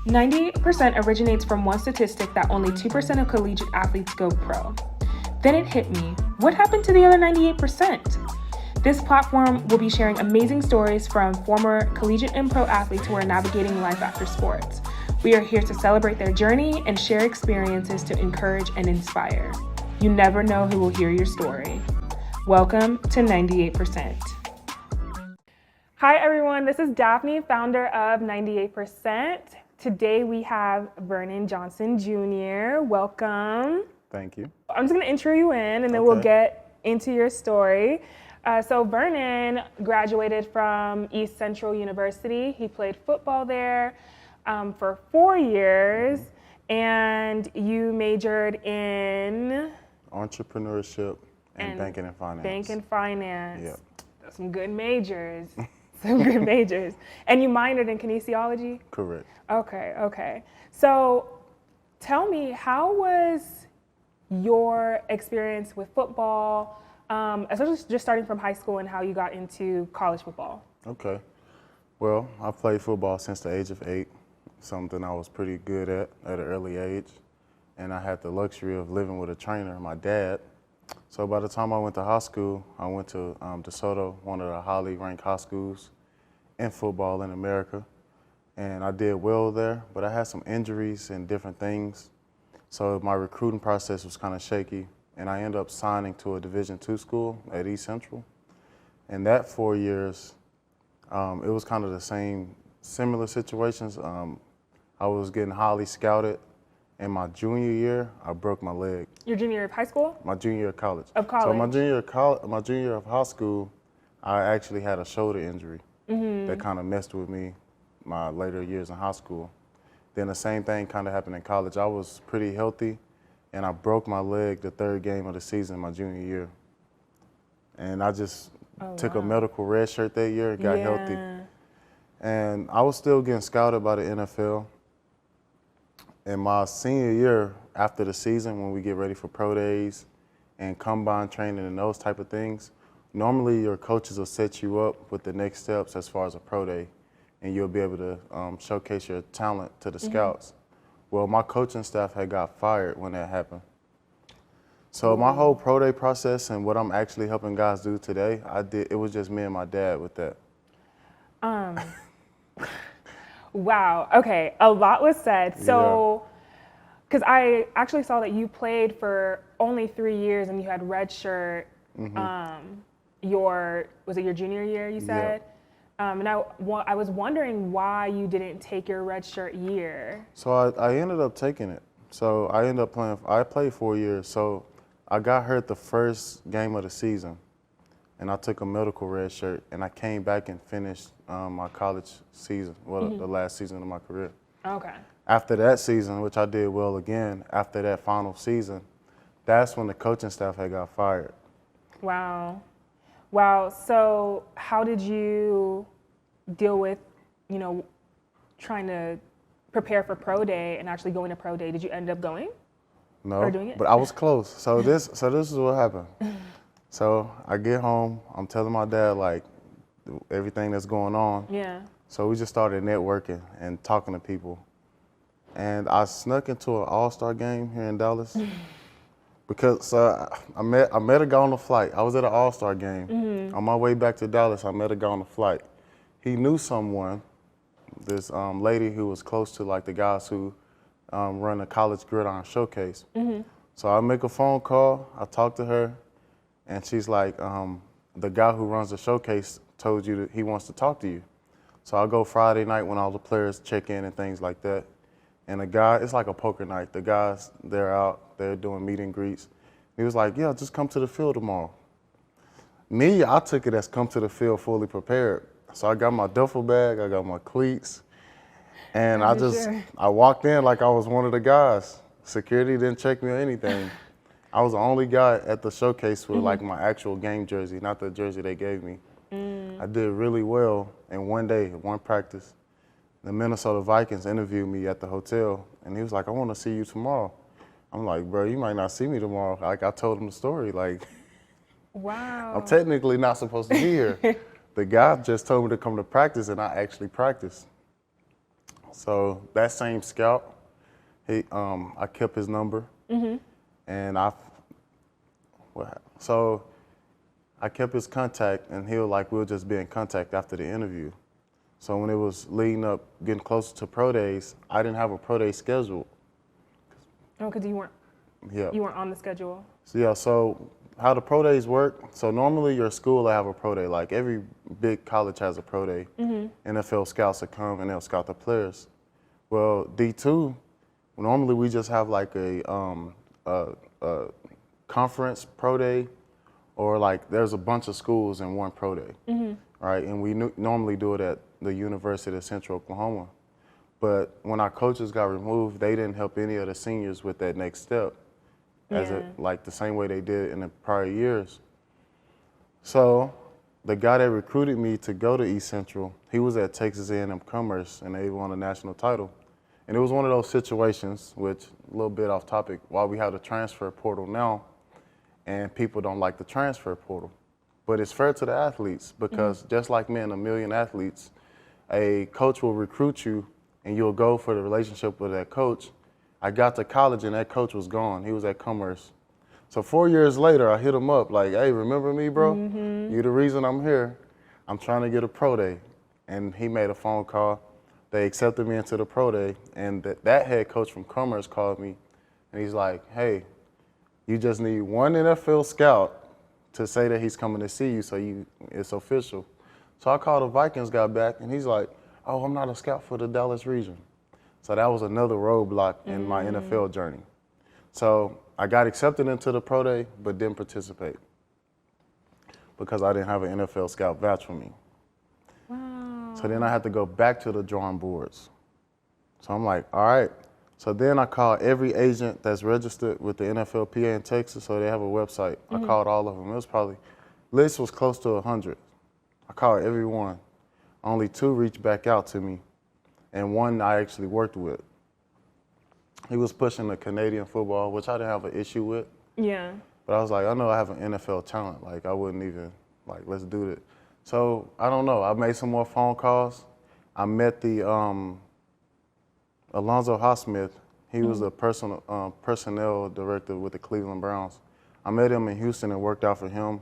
98% originates from one statistic that only 2% of collegiate athletes go pro. Then it hit me. What happened to the other 98%? This platform will be sharing amazing stories from former collegiate and pro athletes who are navigating life after sports. We are here to celebrate their journey and share experiences to encourage and inspire. You never know who will hear your story. Welcome to 98%. Hi everyone, this is Daphne, founder of 98%. Today we have Vernon Johnson Jr. Welcome. Thank you. I'm just gonna intro you in and then we'll get into your story. So Vernon graduated from East Central University. He played football there for 4 years, and you majored in entrepreneurship and banking and finance. Bank and finance. Yep. That's some good majors. Some good majors. And you minored in kinesiology? Correct. Okay. So tell me, how was your experience with football, especially just starting from high school, and how you got into college football? Okay. Well, I played football since the age of 8, something I was pretty good at an early age. And I had the luxury of living with a trainer, my dad. So by the time I went to high school, I went to DeSoto, one of the highly ranked high schools in football in America. And I did well there, but I had some injuries and different things. So my recruiting process was kind of shaky. And I ended up signing to a Division II school at East Central. And that 4 years, it was kind of the same, similar situations. I was getting highly scouted. In my junior year, I broke my leg. Your junior year of high school? My junior year of college. Of college. So my junior year of high school, I actually had a shoulder injury that kind of messed with me my later years in high school. Then the same thing kind of happened in college. I was pretty healthy, and I broke my leg the third game of the season my junior year. And I just took a medical red shirt that year, got healthy. And I was still getting scouted by the NFL. In my senior year, after the season, when we get ready for pro days and combine training and those type of things, normally your coaches will set you up with the next steps as far as a pro day, and you'll be able to showcase your talent to the scouts. Well, my coaching staff had got fired when that happened. So my whole pro day process and what I'm actually helping guys do today, it was just me and my dad with that. Wow, okay, a lot was said. So, because I actually saw that you played for only 3 years and you had red shirt, was it your junior year, you said? And I was wondering why you didn't take your red shirt year. So I ended up taking it. So I ended up I played 4 years. So I got hurt the first game of the season, and I took a medical red shirt, and I came back and finished my college season, the last season of my career. Okay. After that season, which I did well again, after that final season, that's when the coaching staff had got fired. Wow. So how did you deal with, trying to prepare for pro day and actually going to pro day? Did you end up going? No, or doing it? But I was close. So this is what happened. So I get home, I'm telling my dad like everything that's going on. Yeah. So we just started networking and talking to people. And I snuck into an all-star game here in Dallas because I met a guy on the flight. I was at an all-star game. On my way back to Dallas, I met a guy on the flight. He knew someone, this lady who was close to like the guys who run the college gridiron showcase. So I make a phone call, I talk to her, and she's like, the guy who runs the showcase told you that he wants to talk to you. So I go Friday night when all the players check in and things like that. And the guy, it's like a poker night. The guys, they're doing meet and greets. He was like, yeah, just come to the field tomorrow. Me, I took it as come to the field fully prepared. So I got my duffel bag, I got my cleats, and I walked in like I was one of the guys. Security didn't check me or anything. I was the only guy at the showcase with like my actual game jersey, not the jersey they gave me. I did really well, and one day, one practice, the Minnesota Vikings interviewed me at the hotel, and he was like, I want to see you tomorrow. I'm like, bro, you might not see me tomorrow. Like, I told him the story, like, wow. I'm technically not supposed to be here. The guy just told me to come to practice, and I actually practiced. So that same scout, I kept his number, and so I kept his contact, and we'll just be in contact after the interview. So when it was leading up, getting closer to pro days, I didn't have a pro day scheduled. Oh, because you weren't. Yeah. You weren't on the schedule. So yeah. So how the pro days work? So normally your school will have a pro day. Like every big college has a pro day. NFL scouts will come and they'll scout the players. Well, D2, normally we just have like a conference pro day, or like there's a bunch of schools in one pro day, right? And we normally do it at the University of Central Oklahoma. But when our coaches got removed, they didn't help any of the seniors with that next step, like the same way they did in the prior years. So the guy that recruited me to go to East Central, he was at Texas A&M Commerce, and they won a national title. And it was one of those situations, which a little bit off topic, why we have the transfer portal now, and people don't like the transfer portal. But it's fair to the athletes, because just like me and a million athletes, a coach will recruit you and you'll go for the relationship with that coach. I got to college and that coach was gone. He was at Commerce. So 4 years later, I hit him up like, hey, remember me, bro? You're the reason I'm here. I'm trying to get a pro day. And he made a phone call. They accepted me into the pro day. And that head coach from Commerce called me, and he's like, hey, you just need one NFL scout to say that he's coming to see you, so it's official. So I called the Vikings guy back, and he's like, oh, I'm not a scout for the Dallas region. So that was another roadblock in my NFL journey. So I got accepted into the pro day, but didn't participate because I didn't have an NFL scout vouch for me. Wow. So then I had to go back to the drawing boards. So I'm like, all right. So then I called every agent that's registered with the NFLPA in Texas, so they have a website. I called all of them. It was probably, list was close to 100. I called every one. Only 2 reached back out to me, and 1 I actually worked with. He was pushing the Canadian football, which I didn't have an issue with. Yeah. But I was like, I know I have an NFL talent. Like, I wouldn't even, like, let's do it. So, I don't know. I made some more phone calls. I met the Alonzo Highsmith. He was the personnel director with the Cleveland Browns. I met him in Houston and worked out for him,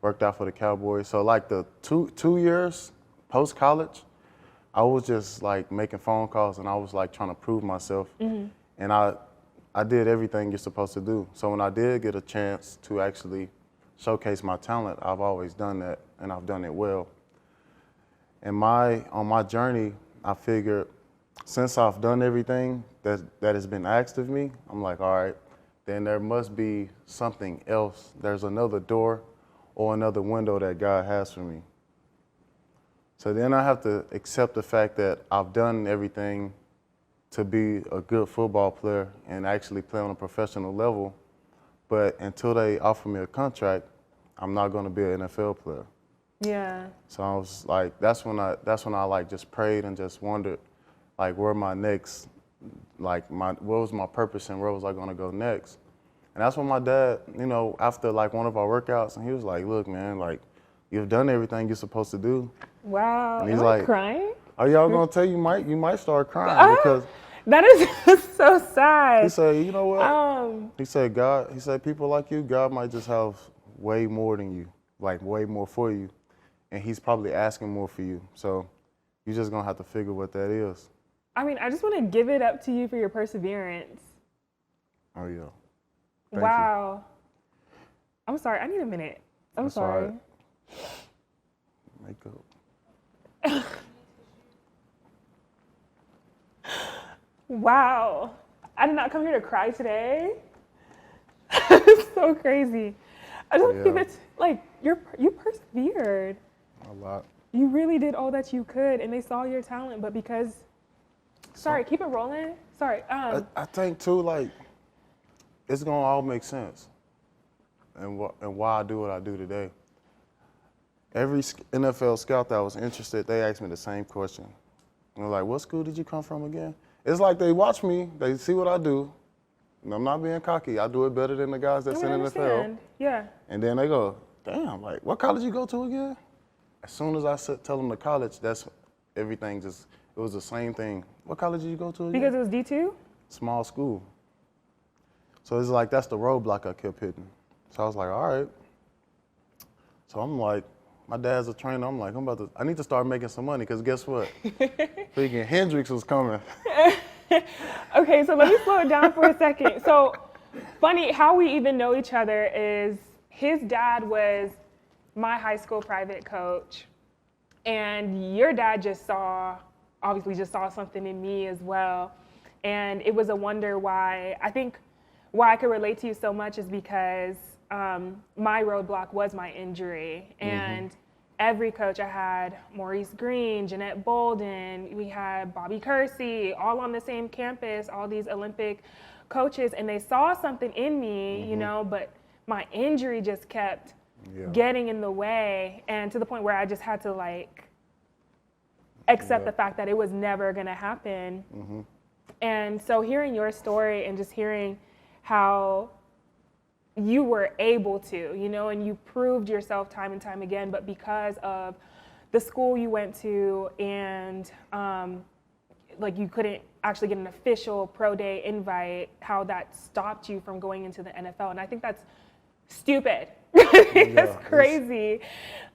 worked out for the Cowboys. So, like, the two years post-college, I was just, like, making phone calls, and I was, like, trying to prove myself. And I did everything you're supposed to do. So when I did get a chance to actually showcase my talent, I've always done that, and I've done it well. And on my journey, I figured since I've done everything that has been asked of me, I'm like, all right, then there must be something else. There's another door or another window that God has for me. So then I have to accept the fact that I've done everything to be a good football player and actually play on a professional level. But until they offer me a contract, I'm not going to be an NFL player. Yeah. So I was like, that's when I like just prayed and just wondered, like, where my next, like, what was my purpose and where was I going to go next? And that's when my dad, you know, after like one of our workouts, and he was like, look, man, like, you've done everything you're supposed to do. Wow. And he's Am like, I crying? Are y'all going to tell you might start crying because that is so sad. he said, you know what? He said, people like you, God might just have way more than you, like way more for you. And he's probably asking more for you. So you're just going to have to figure what that is. I mean, I just want to give it up to you for your perseverance. Oh, yeah. Wow. I'm sorry. I need a minute. I'm That's sorry. All right. Makeup. Wow. I did not come here to cry today. It's so crazy. I don't think it's like you persevered. A lot. You really did all that you could, and they saw your talent, but because sorry, keep it rolling. Sorry. I think too, like, it's gonna all make sense, and why I do what I do today. Every NFL scout that was interested, they asked me the same question. And they're like, what school did you come from again? It's like they watch me, they see what I do, and I'm not being cocky. I do it better than the guys that's in the NFL. Yeah. And then they go, damn, like, what college you go to again? As soon as I tell them the college, that's everything it was the same thing. What college did you go to again? Because it was D2? Small school. So it's like, that's the roadblock I kept hitting. So I was like, all right. So I'm like, my dad's a trainer. I'm like, I need to start making some money, because guess what? Freaking Hendrix was coming. Okay, so let me slow it down for a second. So funny, how we even know each other is his dad was my high school private coach, and your dad obviously just saw something in me as well. And it was a wonder why I could relate to you so much is because my roadblock was my injury. And every coach I had, Maurice Green, Jeanette Bolden, we had Bobby Kersey, all on the same campus, all these Olympic coaches, and they saw something in me, you know, but my injury just kept getting in the way, and to the point where I just had to like accept the fact that it was never gonna happen. And so hearing your story and just hearing how you were able to, you know, and you proved yourself time and time again, but because of the school you went to and like you couldn't actually get an official pro day invite, how that stopped you from going into the NFL. And I think that's stupid. It's crazy.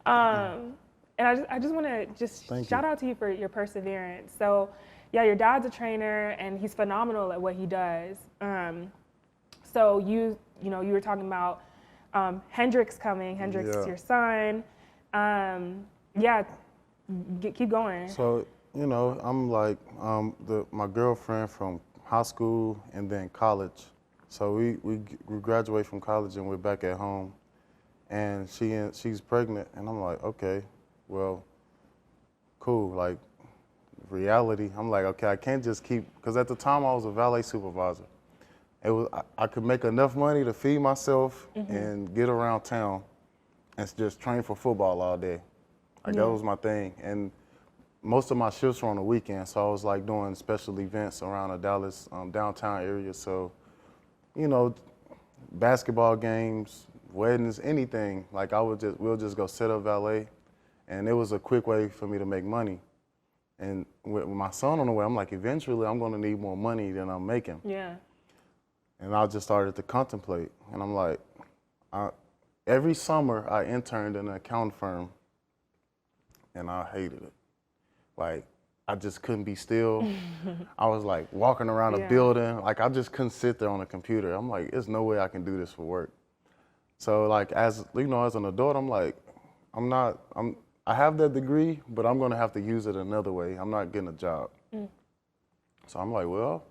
And I just want to shout out to you for your perseverance. So yeah, your dad's a trainer and he's phenomenal at what he does. So you were talking about Hendrix coming. Hendrix is your son. Keep going. So, you know, I'm like my girlfriend from high school and then college. So we graduate from college and we're back at home, and she's pregnant, and I'm like, okay, well, cool. Like, reality, I'm like, okay, I can't just keep, because at the time I was a valet supervisor. I could make enough money to feed myself and get around town and just train for football all day. Like that was my thing. And most of my shifts were on the weekend, so I was like doing special events around the Dallas downtown area. So, you know, basketball games, weddings, anything. Like we'll just go set up valet, and it was a quick way for me to make money. And with my son on the way, I'm like, eventually I'm gonna need more money than I'm making. Yeah. And I just started to contemplate, and I'm like, every summer I interned in an accounting firm, and I hated it. Like, I just couldn't be still. I was like walking around a building, like I just couldn't sit there on a computer. I'm like, there's no way I can do this for work. So like, as you know, as an adult, I'm like, I have that degree, but I'm gonna have to use it another way. I'm not getting a job. So I'm like, well,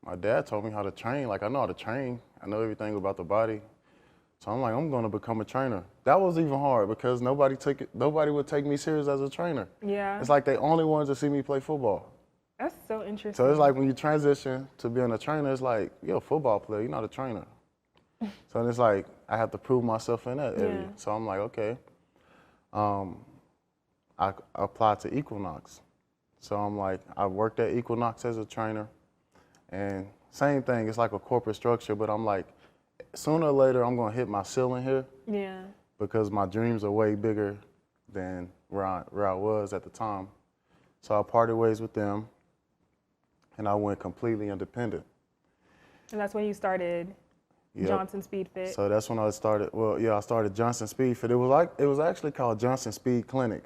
my dad told me how to train. Like, I know how to train. I know everything about the body. So I'm like, I'm gonna become a trainer. That was even hard because nobody would take me serious as a trainer. Yeah. It's like they only wanted to see me play football. That's so interesting. So it's like when you transition to being a trainer, it's like, you're a football player, you're not a trainer. So it's like, I have to prove myself in that area. So I'm like, okay. I applied to Equinox. So I'm like, I worked at Equinox as a trainer. And same thing, it's like a corporate structure, but I'm like, sooner or later, I'm gonna hit my ceiling here. Yeah. Because my dreams are way bigger than where I was at the time. So I parted ways with them, and I went completely independent. And that's when you started Johnson Speed Fit. So that's when I started. Well, yeah, I started Johnson Speed Fit. It was actually called Johnson Speed Clinic.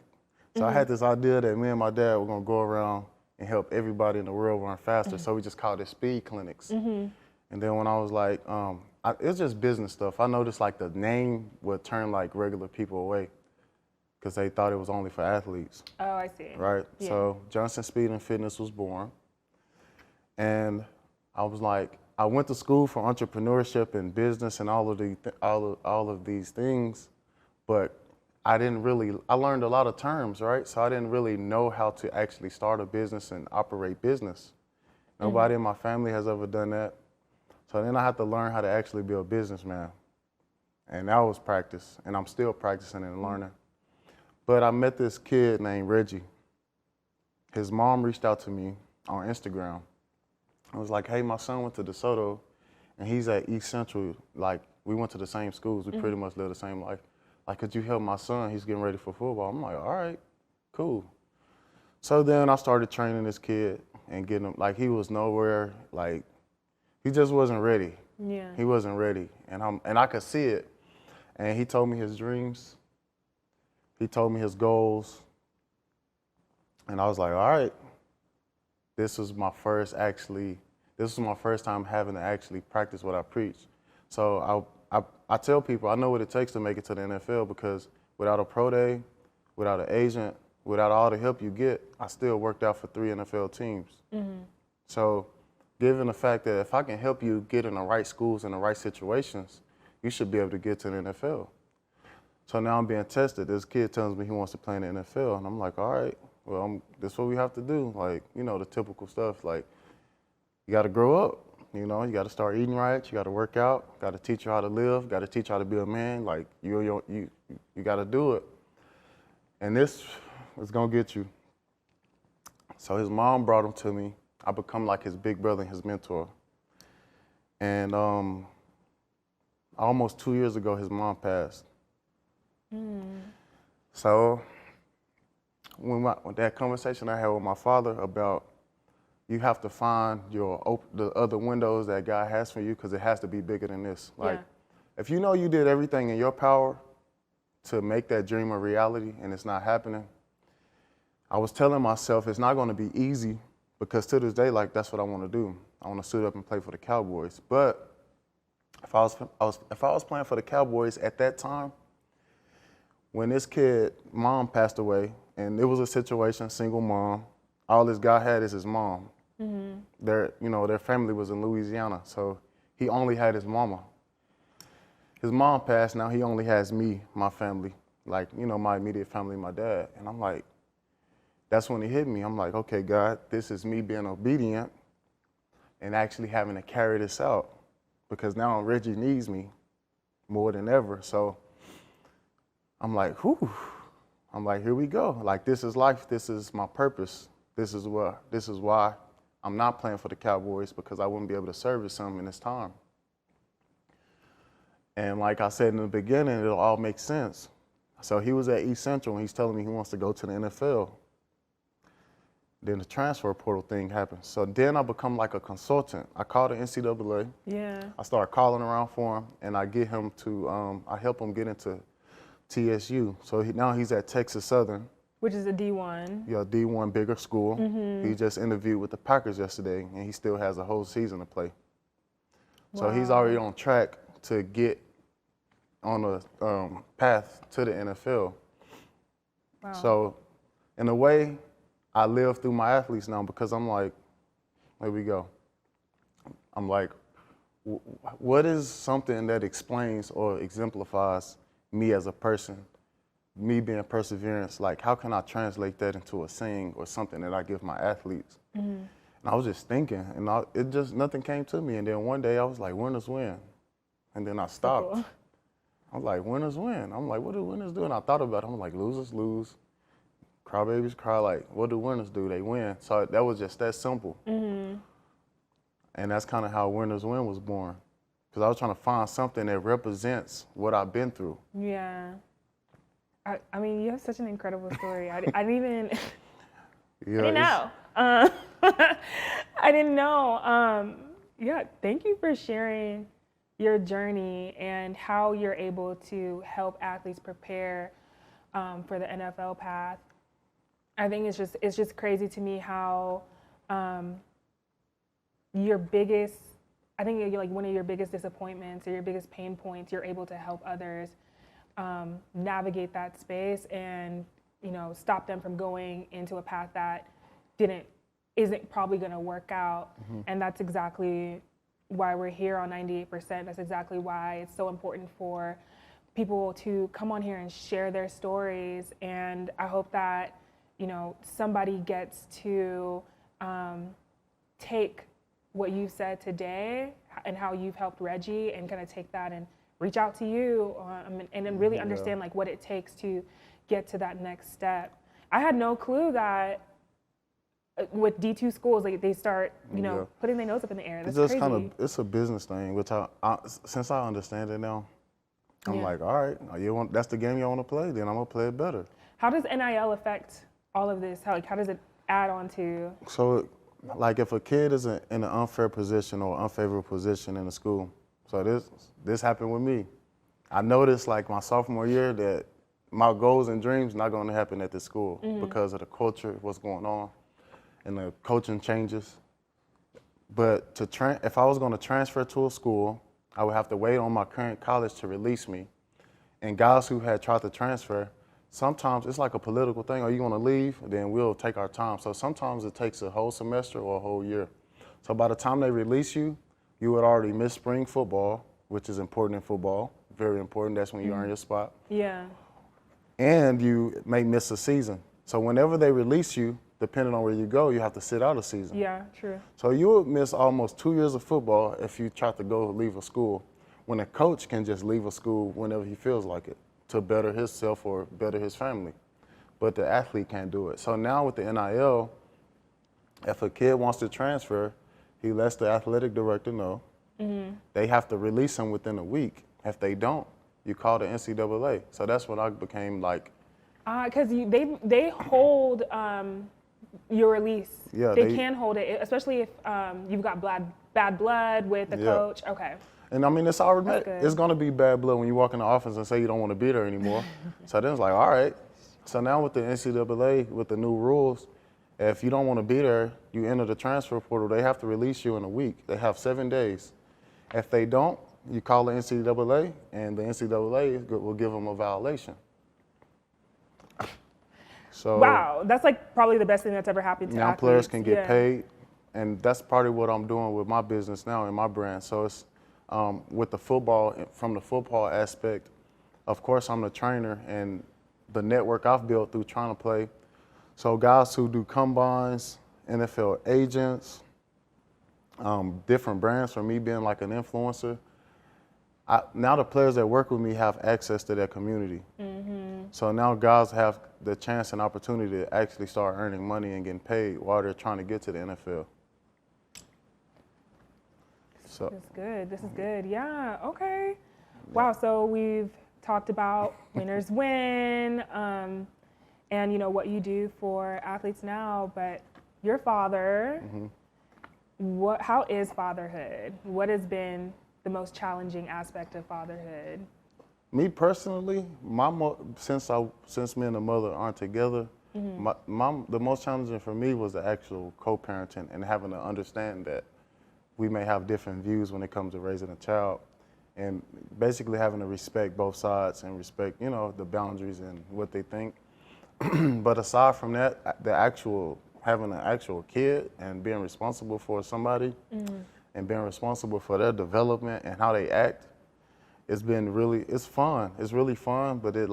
So I had this idea that me and my dad were gonna go around and help everybody in the world run faster. So we just called it speed clinics. And then when I was like, it's just business stuff. I noticed like the name would turn like regular people away because they thought it was only for athletes. Oh, I see. Right? Yeah. So Johnson Speed and Fitness was born. And I was like, I went to school for entrepreneurship and business and all of these things, but I learned a lot of terms, right? So I didn't really know how to actually start a business and operate business. Nobody in my family has ever done that. So then I had to learn how to actually be a businessman. And that was practice, and I'm still practicing and learning. But I met this kid named Reggie. His mom reached out to me on Instagram. I was like, hey, my son went to DeSoto, and he's at East Central. Like, we went to the same schools. We pretty much live the same life. Like, could you help my son? He's getting ready for football. I'm like, all right, cool. So then I started training this kid, and getting him, like he was nowhere, like he just wasn't ready. Yeah. He wasn't ready, and I could see it. And he told me his dreams. He told me his goals. And I was like, all right, this was my first time having to actually practice what I preach. So I tell people, I know what it takes to make it to the NFL, because without a pro day, without an agent, without all the help you get, I still worked out for 3 NFL teams. Mm-hmm. So given the fact that if I can help you get in the right schools and the right situations, you should be able to get to the NFL. So now I'm being tested. This kid tells me he wants to play in the NFL, and I'm like, all right, well, this is what we have to do. Like, you know, the typical stuff. Like, you got to grow up. You know, you got to start eating right. You got to work out. Got to teach you how to live. Got to teach you how to be a man. Like, you got to do it. And this is gonna get you. So his mom brought him to me. I become like his big brother and his mentor. And almost 2 years ago, his mom passed. So when that conversation I had with my father about, you have to find the other windows that God has for you, because it has to be bigger than this. Like, if you know you did everything in your power to make that dream a reality and it's not happening, I was telling myself it's not going to be easy, because to this day, like, that's what I want to do. I want to suit up and play for the Cowboys. But if I was playing for the Cowboys at that time, when this kid mom passed away, and it was a situation, single mom, all this guy had is his mom. Mm-hmm. Their family was in Louisiana, so he only had his mama. His mom passed, now he only has me, my family, like, you know, my immediate family, my dad. And I'm like, that's when it hit me. I'm like, okay, God, this is me being obedient and actually having to carry this out, because now Reggie needs me more than ever. So I'm like, whew. I'm like, here we go. Like, this is life. This is my purpose. This is why I'm not playing for the Cowboys, because I wouldn't be able to service them in this time. And like I said in the beginning, it'll all make sense. So he was at East Central, and he's telling me he wants to go to the NFL. Then the transfer portal thing happened. So then I become like a consultant. I call the NCAA. Yeah. I start calling around for him, and I get him to, I help him get into TSU. So now he's at Texas Southern. Which is a D1. Yeah, D1, bigger school. Mm-hmm. He just interviewed with the Packers yesterday, and he still has a whole season to play. Wow. So he's already on track to get on a path to the NFL. Wow. So in a way, I live through my athletes now, because I'm like, there we go. I'm like, what is something that explains or exemplifies me as a person, me being perseverance? Like, how can I translate that into a saying or something that I give my athletes? Mm-hmm. And I was just thinking, and nothing came to me. And then one day I was like, winners win. And then I stopped. Cool. I was like, winners win. I'm like, what do winners do? And I thought about it. I'm like, losers lose. Crybabies cry. Like, what do winners do? They win. So that was just that simple. Mm-hmm. And that's kind of how Winners Win was born. Because I was trying to find something that represents what I've been through. Yeah. I mean, you have such an incredible story. I didn't even, yeah, I didn't know. I didn't know. Yeah, thank you for sharing your journey and how you're able to help athletes prepare for the NFL path. I think it's just crazy to me how I think you're like one of your biggest disappointments or your biggest pain points, you're able to help others navigate that space and, you know, stop them from going into a path that isn't probably going to work out. Mm-hmm. And that's exactly why we're here on 98%. That's exactly why it's so important for people to come on here and share their stories. And I hope that, you know, somebody gets to take what you said today and how you've helped Reggie and kind of take that and reach out to you and then really understand like what it takes to get to that next step. I had no clue that with D2 schools, like they start, you know, putting their nose up in the air. That's it's just crazy. It's a business thing, which since I understand it now, I'm like, all right, that's the game you want to play, then I'm gonna play it better. How does NIL affect all of this? How does it add on to? So like if a kid is in an unfair position or unfavorable position in the school, so this happened with me. I noticed like my sophomore year that my goals and dreams not going to happen at this school because of the culture, what's going on, and the coaching changes. But if I was going to transfer to a school, I would have to wait on my current college to release me. And guys who had tried to transfer, sometimes it's like a political thing. Are you going to leave? Then we'll take our time. So sometimes it takes a whole semester or a whole year. So by the time they release you, you would already miss spring football, which is important in football. Very important. That's when you earn your spot. Yeah. And you may miss a season. So whenever they release you, depending on where you go, you have to sit out a season. Yeah, true. So you would miss almost 2 years of football if you try to leave a school, when a coach can just leave a school whenever he feels like it to better himself or better his family. But the athlete can't do it. So now with the NIL, if a kid wants to transfer, he lets the athletic director know. They have to release him within a week. If they don't, you call the NCAA. So that's when I became like. Because they hold your release. Yeah, they can hold it, especially if you've got bad blood with the coach. Okay. And I mean, it's already, That's it's going to be bad blood when you walk in the office and say you don't want to be there anymore. So then it's like, all right. So now with the NCAA, with the new rules, if you don't want to be there, you enter the transfer portal. They have to release you in a week. They have 7 days. If they don't, you call the NCAA, and the NCAA will give them a violation. So wow, that's like probably the best thing that's ever happened to now athletes. players can get paid, and that's part of what I'm doing with my business now and my brand. So it's with the football, from the football aspect, of course I'm the trainer, and the network I've built through trying to play. So guys who do combines, NFL agents, different brands, for me being like an influencer, now the players that work with me have access to their community. So now guys have the chance and opportunity to actually start earning money and getting paid while they're trying to get to the NFL. So This is good. This is good. Yeah. Okay. Wow. So we've talked about winners win, and you know what you do for athletes now. But your father, how is fatherhood? What has been the most challenging aspect of fatherhood? Me personally, since me and the mother aren't together, the most challenging for me was the actual co-parenting and having to understand that we may have different views when it comes to raising a child, and basically having to respect both sides and respect, you know, the boundaries and what they think. But aside from that, having an actual kid and being responsible for somebody and being responsible for their development and how they act, it's fun. It's really fun, but it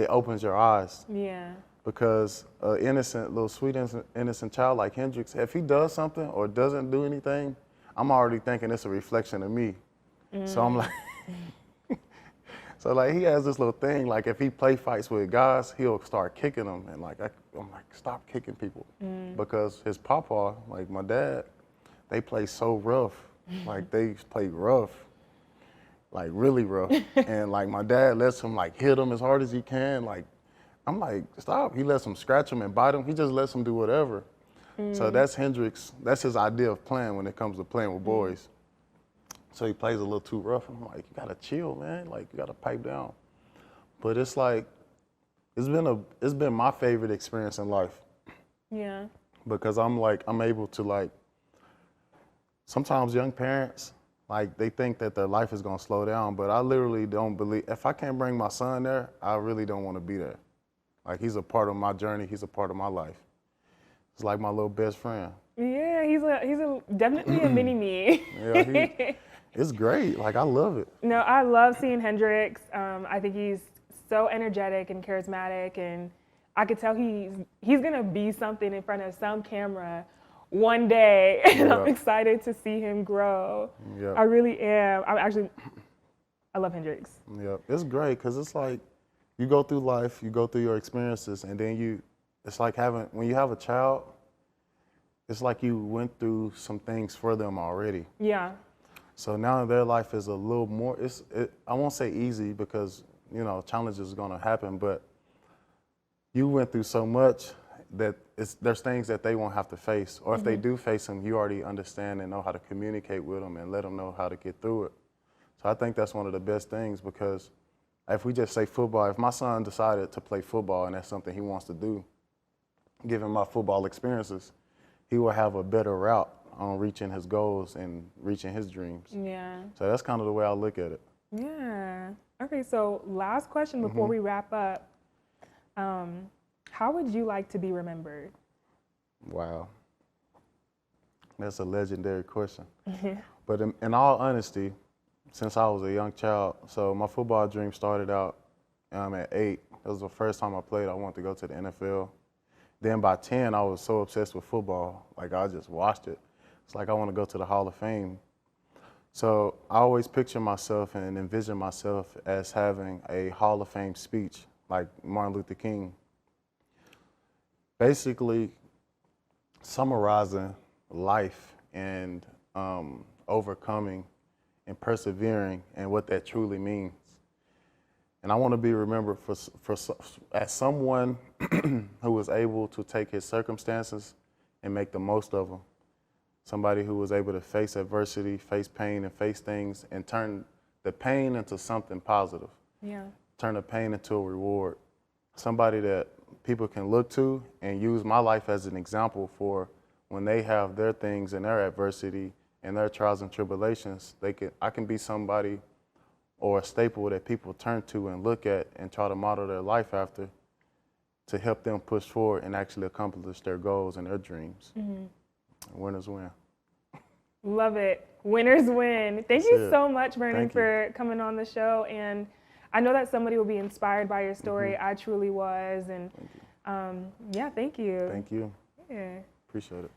opens your eyes. Yeah. Because Little sweet innocent child like Hendrix, if he does something or doesn't do anything, I'm already thinking it's a reflection of me. So I'm like, so like he has this little thing, like if he play fights with guys, he'll start kicking them, and like I'm like, stop kicking people, because his papa, like my dad, they play so rough, like they play rough, like really rough, and like my dad lets him like hit him as hard as he can, like. I'm like, stop. He lets him scratch him and bite him. He just lets him do whatever. So that's Hendrix. That's his idea of playing when it comes to playing with boys. So he plays a little too rough. I'm like, you gotta chill, man. Like, you gotta pipe down. But it's like, it's been my favorite experience in life. Yeah. Because I'm able to like, sometimes young parents, like they think that their life is gonna slow down, but I literally don't believe, if I can't bring my son there, I really don't wanna be there. Like, he's a part of my journey. He's a part of my life. It's like my little best friend. Yeah, he's definitely a mini me. Yeah, it's great. Like, I love it. No, I love seeing Hendrix. I think he's so energetic and charismatic, and I could tell he's gonna be something in front of some camera one day, and I'm excited to see him grow. Yeah. I really am. I love Hendrix. Yeah, it's great because it's like, you go through life, you go through your experiences, and then it's like when you have a child, it's like you went through some things for them already. Yeah. So now their life is a little more, I won't say easy because, you know, challenges are gonna happen, but you went through so much there's things that they won't have to face, or if they do face them, you already understand and know how to communicate with them and let them know how to get through it. So I think that's one of the best things, because if we just say football, if my son decided to play football and that's something he wants to do, given my football experiences, he will have a better route on reaching his goals and reaching his dreams. Yeah. So that's kind of the way I look at it. Yeah. Okay, so last question before we wrap up. How would you like to be remembered? Wow. That's a legendary question. But in all honesty, since I was a young child, so my football dream started out at 8. That was the first time I played. I wanted to go to the NFL. Then by 10, I was so obsessed with football, like I just watched it. It's like I want to go to the Hall of Fame. So I always picture myself and envision myself as having a Hall of Fame speech, like Martin Luther King. Basically summarizing life and overcoming and persevering and what that truly means. And I want to be remembered as someone who was able to take his circumstances and make the most of them. Somebody who was able to face adversity, face pain, and face things and turn the pain into something positive. Yeah. Turn the pain into a reward. Somebody that people can look to and use my life as an example for when they have their things and their adversity and their trials and tribulations. I can be somebody or a staple that people turn to and look at and try to model their life after to help them push forward and actually accomplish their goals and their dreams. Winners win. Love it. Winners win. Thank you so much, Vernon, for coming on the show. And I know that somebody will be inspired by your story. I truly was. And yeah, thank you. Thank you. Yeah. Appreciate it.